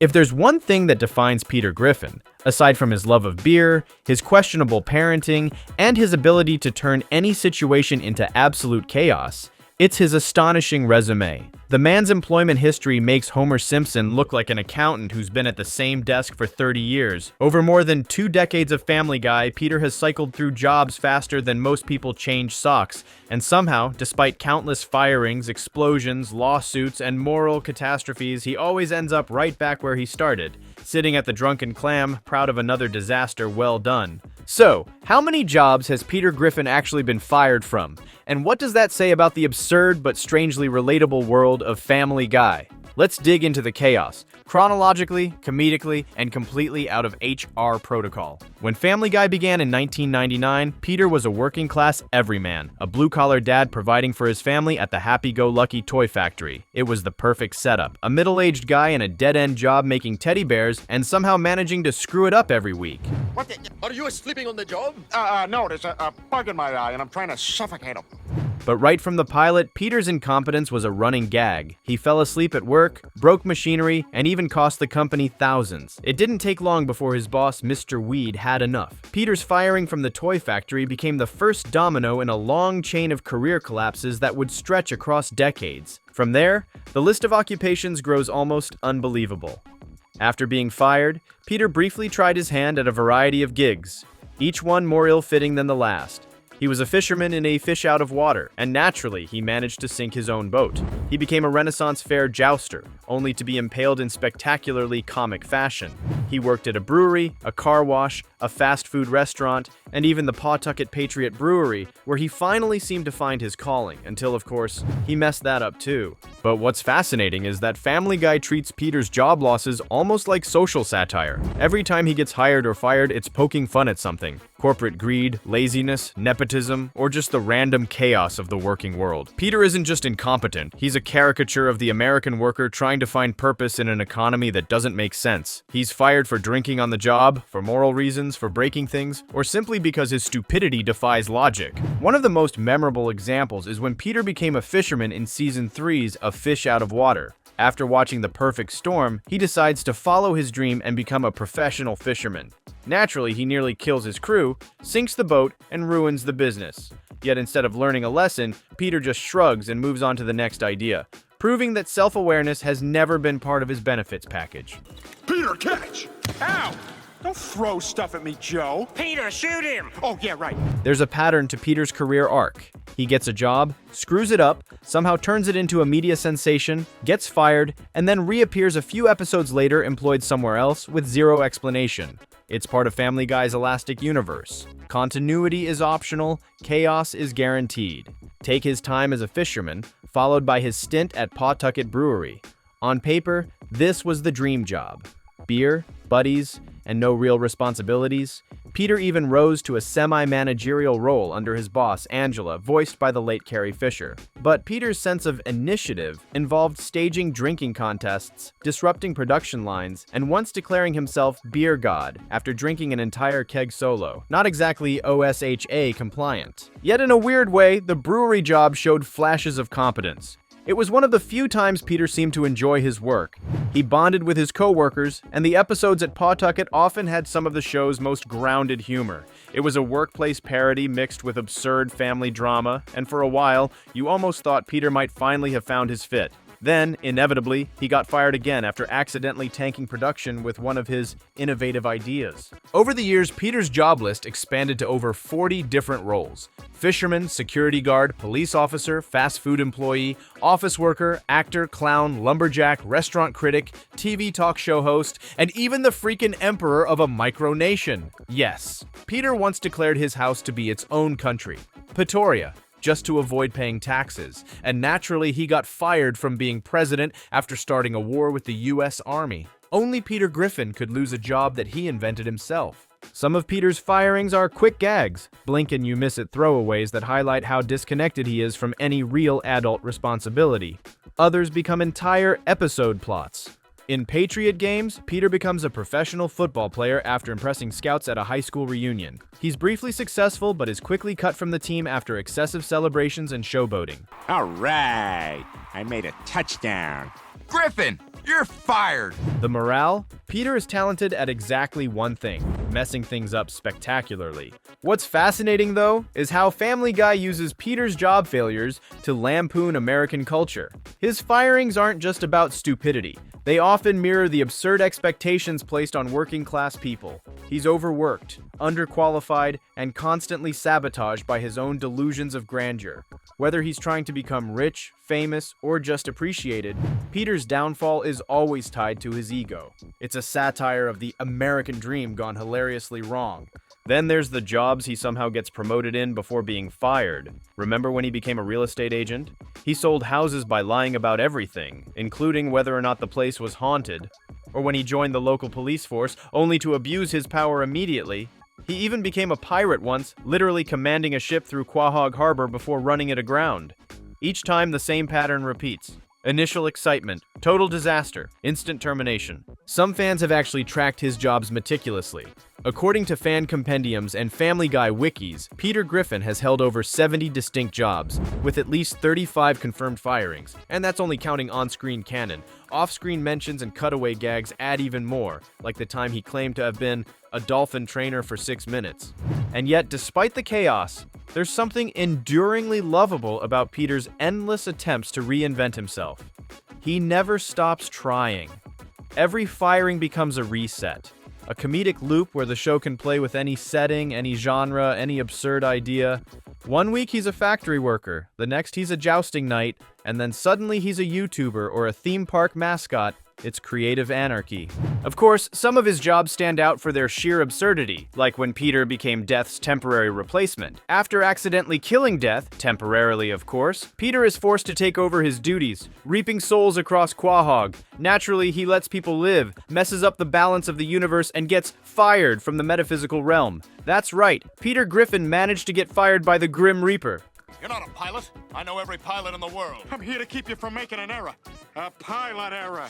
If there's one thing that defines Peter Griffin, aside from his love of beer, his questionable parenting, and his ability to turn any situation into absolute chaos, it's his astonishing resume. The man's employment history makes Homer Simpson look like an accountant who's been at the same desk for 30 years. Over more than 2 decades of Family Guy, Peter has cycled through jobs faster than most people change socks, and somehow, despite countless firings, explosions, lawsuits, and moral catastrophes, he always ends up right back where he started, sitting at the Drunken Clam, proud of another disaster well done. So, how many jobs has Peter Griffin actually been fired from? And what does that say about the absurd but strangely relatable world of Family Guy? Let's dig into the chaos, chronologically, comedically, and completely out of HR protocol. When Family Guy began in 1999, Peter was a working-class everyman, a blue-collar dad providing for his family at the happy-go-lucky toy factory. It was the perfect setup, a middle-aged guy in a dead-end job making teddy bears and somehow managing to screw it up every week. What the? Are you sleeping on the job? No, there's a bug in my eye and I'm trying to suffocate him. But right from the pilot, Peter's incompetence was a running gag. He fell asleep at work, broke machinery, and even cost the company thousands. It didn't take long before his boss, Mr. Weed, had enough. Peter's firing from the toy factory became the first domino in a long chain of career collapses that would stretch across decades. From there, the list of occupations grows almost unbelievable. After being fired, Peter briefly tried his hand at a variety of gigs, each one more ill-fitting than the last. He was a fisherman in a fish out of water, and naturally, he managed to sink his own boat. He became a Renaissance fair jouster, only to be impaled in spectacularly comic fashion. He worked at a brewery, a car wash, a fast food restaurant, and even the Pawtucket Patriot Brewery, where he finally seemed to find his calling, until, of course, he messed that up too. But what's fascinating is that Family Guy treats Peter's job losses almost like social satire. Every time he gets hired or fired, it's poking fun at something. Corporate greed, laziness, nepotism, or just the random chaos of the working world. Peter isn't just incompetent, he's a caricature of the American worker trying to find purpose in an economy that doesn't make sense. He's fired for drinking on the job, for moral reasons, for breaking things, or simply because his stupidity defies logic. One of the most memorable examples is when Peter became a fisherman in Season 3's A Fish Out of Water. After watching The Perfect Storm, he decides to follow his dream and become a professional fisherman. Naturally, he nearly kills his crew, sinks the boat, and ruins the business. Yet instead of learning a lesson, Peter just shrugs and moves on to the next idea, proving that self-awareness has never been part of his benefits package. Peter, catch! Ow! Don't throw stuff at me, Joe. Peter, shoot him! Oh, yeah, right. There's a pattern to Peter's career arc. He gets a job, screws it up, somehow turns it into a media sensation, gets fired, and then reappears a few episodes later employed somewhere else with zero explanation. It's part of Family Guy's elastic universe. Continuity is optional, chaos is guaranteed. Take his time as a fisherman, followed by his stint at Pawtucket Brewery. On paper, this was the dream job. Beer, buddies, and no real responsibilities. Peter even rose to a semi-managerial role under his boss, Angela, voiced by the late Carrie Fisher. But Peter's sense of initiative involved staging drinking contests, disrupting production lines, and once declaring himself beer god after drinking an entire keg solo. Not exactly OSHA compliant. Yet in a weird way, the brewery job showed flashes of competence. It was one of the few times Peter seemed to enjoy his work. He bonded with his co-workers, and the episodes at Pawtucket often had some of the show's most grounded humor. It was a workplace parody mixed with absurd family drama, and for a while, you almost thought Peter might finally have found his fit. Then, inevitably, he got fired again after accidentally tanking production with one of his innovative ideas. Over the years, Peter's job list expanded to over 40 different roles. Fisherman, security guard, police officer, fast food employee, office worker, actor, clown, lumberjack, restaurant critic, TV talk show host, and even the freaking emperor of a micronation. Yes, Peter once declared his house to be its own country, Pretoria, just to avoid paying taxes, and naturally he got fired from being president after starting a war with the US Army. Only Peter Griffin could lose a job that he invented himself. Some of Peter's firings are quick gags, blink and you miss it throwaways that highlight how disconnected he is from any real adult responsibility. Others become entire episode plots. In Patriot games, Peter becomes a professional football player after impressing scouts at a high school reunion. He's briefly successful, but is quickly cut from the team after excessive celebrations and showboating. All right. I made a touchdown. Griffin, you're fired! The morale? Peter is talented at exactly one thing, messing things up spectacularly. What's fascinating, though, is how Family Guy uses Peter's job failures to lampoon American culture. His firings aren't just about stupidity. They often mirror the absurd expectations placed on working-class people. He's overworked, underqualified, and constantly sabotaged by his own delusions of grandeur. Whether he's trying to become rich, famous, or just appreciated, Peter's downfall is always tied to his ego. It's a satire of the American dream gone hilariously wrong. Then there's the jobs he somehow gets promoted in before being fired. Remember when he became a real estate agent? He sold houses by lying about everything, including whether or not the place was haunted. Or when he joined the local police force, only to abuse his power immediately. He even became a pirate once, literally commanding a ship through Quahog Harbor before running it aground. Each time the same pattern repeats. Initial excitement, total disaster, instant termination. Some fans have actually tracked his jobs meticulously. According to fan compendiums and Family Guy wikis, Peter Griffin has held over 70 distinct jobs, with at least 35 confirmed firings, and that's only counting on-screen canon. Off-screen mentions and cutaway gags add even more, like the time he claimed to have been a dolphin trainer for 6 minutes. And yet, despite the chaos, there's something enduringly lovable about Peter's endless attempts to reinvent himself. He never stops trying. Every firing becomes a reset, a comedic loop where the show can play with any setting, any genre, any absurd idea. One week he's a factory worker, the next he's a jousting knight, and then suddenly he's a YouTuber or a theme park mascot. It's creative anarchy. Of course, some of his jobs stand out for their sheer absurdity, like when Peter became Death's temporary replacement. After accidentally killing Death, temporarily of course, Peter is forced to take over his duties, reaping souls across Quahog. Naturally, he lets people live, messes up the balance of the universe, and gets fired from the metaphysical realm. That's right, Peter Griffin managed to get fired by the Grim Reaper. You're not a pilot. I know every pilot in the world. I'm here to keep you from making an error. A pilot error.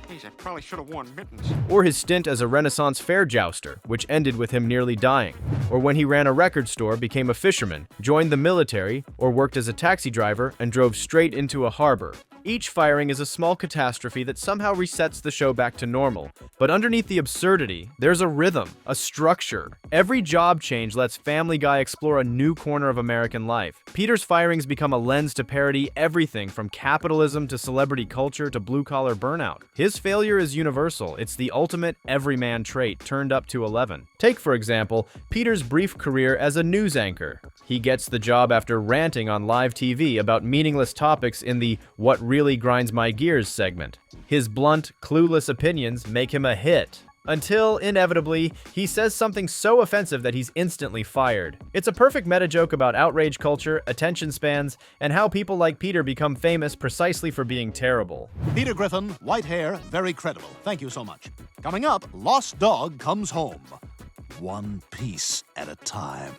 Geez, I probably should have worn mittens. Or his stint as a Renaissance fair jouster, which ended with him nearly dying. Or when he ran a record store, became a fisherman, joined the military, or worked as a taxi driver and drove straight into a harbor. Each firing is a small catastrophe that somehow resets the show back to normal. But underneath the absurdity, there's a rhythm, a structure. Every job change lets Family Guy explore a new corner of American life. Peter's firings become a lens to parody everything from capitalism to celebrity culture to blue-collar burnout. His failure is universal. It's the ultimate everyman trait turned up to 11. Take, for example, Peter's brief career as a news anchor. He gets the job after ranting on live TV about meaningless topics in the What Really Grinds My Gears segment. His blunt, clueless opinions make him a hit. Until, inevitably, he says something so offensive that he's instantly fired. It's a perfect meta-joke about outrage culture, attention spans, and how people like Peter become famous precisely for being terrible. Peter Griffin, white hair, very credible. Thank you so much. Coming up, Lost Dog comes home. One piece at a time.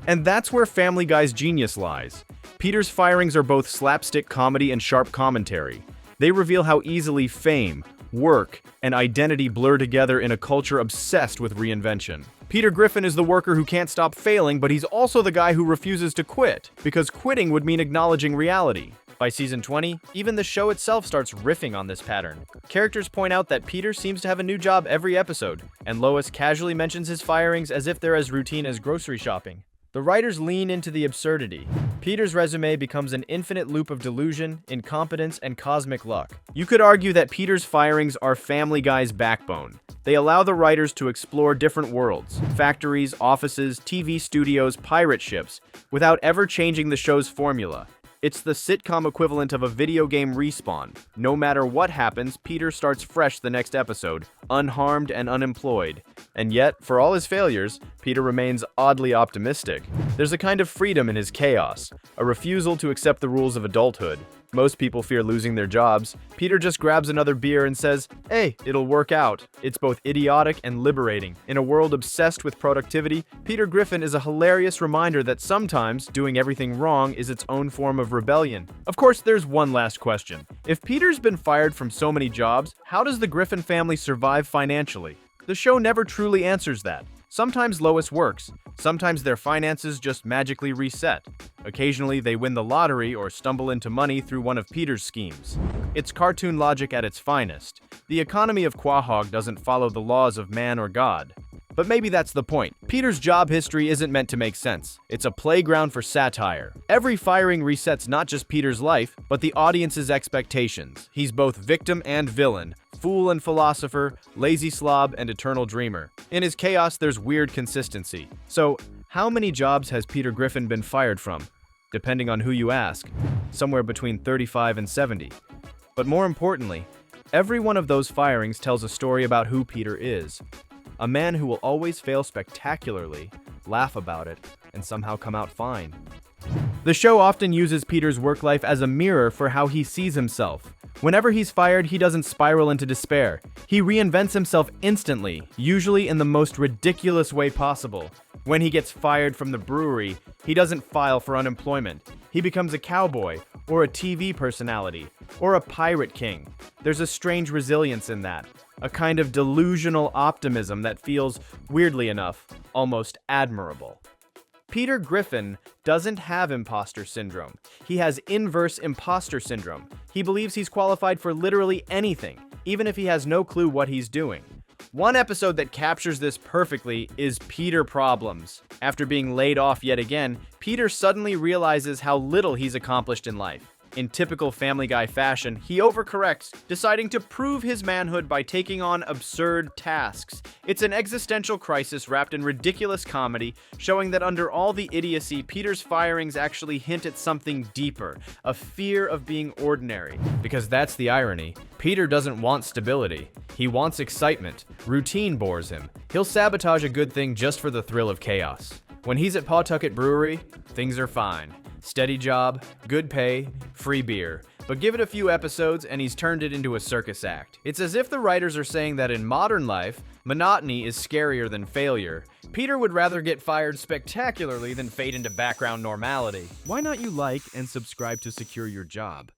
And that's where Family Guy's genius lies. Peter's firings are both slapstick comedy and sharp commentary. They reveal how easily fame, work, and identity blur together in a culture obsessed with reinvention. Peter Griffin is the worker who can't stop failing, but he's also the guy who refuses to quit, because quitting would mean acknowledging reality. By season 20, even the show itself starts riffing on this pattern. Characters point out that Peter seems to have a new job every episode, and Lois casually mentions his firings as if they're as routine as grocery shopping. The writers lean into the absurdity. Peter's resume becomes an infinite loop of delusion, incompetence, and cosmic luck. You could argue that Peter's firings are Family Guy's backbone. They allow the writers to explore different worlds, factories, offices, TV studios, pirate ships, without ever changing the show's formula. It's the sitcom equivalent of a video game respawn. No matter what happens, Peter starts fresh the next episode, unharmed and unemployed. And yet, for all his failures, Peter remains oddly optimistic. There's a kind of freedom in his chaos, a refusal to accept the rules of adulthood. Most people fear losing their jobs. Peter just grabs another beer and says, "Hey, it'll work out." It's both idiotic and liberating. In a world obsessed with productivity, Peter Griffin is a hilarious reminder that sometimes doing everything wrong is its own form of rebellion. Of course, there's one last question. If Peter's been fired from so many jobs, how does the Griffin family survive financially? The show never truly answers that. Sometimes Lois works, sometimes their finances just magically reset. Occasionally they win the lottery or stumble into money through one of Peter's schemes. It's cartoon logic at its finest. The economy of Quahog doesn't follow the laws of man or God. But maybe that's the point. Peter's job history isn't meant to make sense. It's a playground for satire. Every firing resets not just Peter's life, but the audience's expectations. He's both victim and villain, fool and philosopher, lazy slob and eternal dreamer. In his chaos, there's weird consistency. So, how many jobs has Peter Griffin been fired from? Depending on who you ask, somewhere between 35 and 70. But more importantly, every one of those firings tells a story about who Peter is. A man who will always fail spectacularly, laugh about it, and somehow come out fine. The show often uses Peter's work life as a mirror for how he sees himself. Whenever he's fired, he doesn't spiral into despair. He reinvents himself instantly, usually in the most ridiculous way possible. When he gets fired from the brewery, he doesn't file for unemployment. He becomes a cowboy, or a TV personality, or a pirate king. There's a strange resilience in that. A kind of delusional optimism that feels, weirdly enough, almost admirable. Peter Griffin doesn't have imposter syndrome. He has inverse imposter syndrome. He believes he's qualified for literally anything, even if he has no clue what he's doing. One episode that captures this perfectly is Peter Problems. After being laid off yet again, Peter suddenly realizes how little he's accomplished in life. In typical Family Guy fashion, he overcorrects, deciding to prove his manhood by taking on absurd tasks. It's an existential crisis wrapped in ridiculous comedy, showing that under all the idiocy, Peter's firings actually hint at something deeper, a fear of being ordinary. Because that's the irony. Peter doesn't want stability. He wants excitement. Routine bores him. He'll sabotage a good thing just for the thrill of chaos. When he's at Pawtucket Brewery, things are fine. Steady job, good pay, free beer. But give it a few episodes and he's turned it into a circus act. It's as if the writers are saying that in modern life, monotony is scarier than failure. Peter would rather get fired spectacularly than fade into background normality. Why not you like and subscribe to secure your job?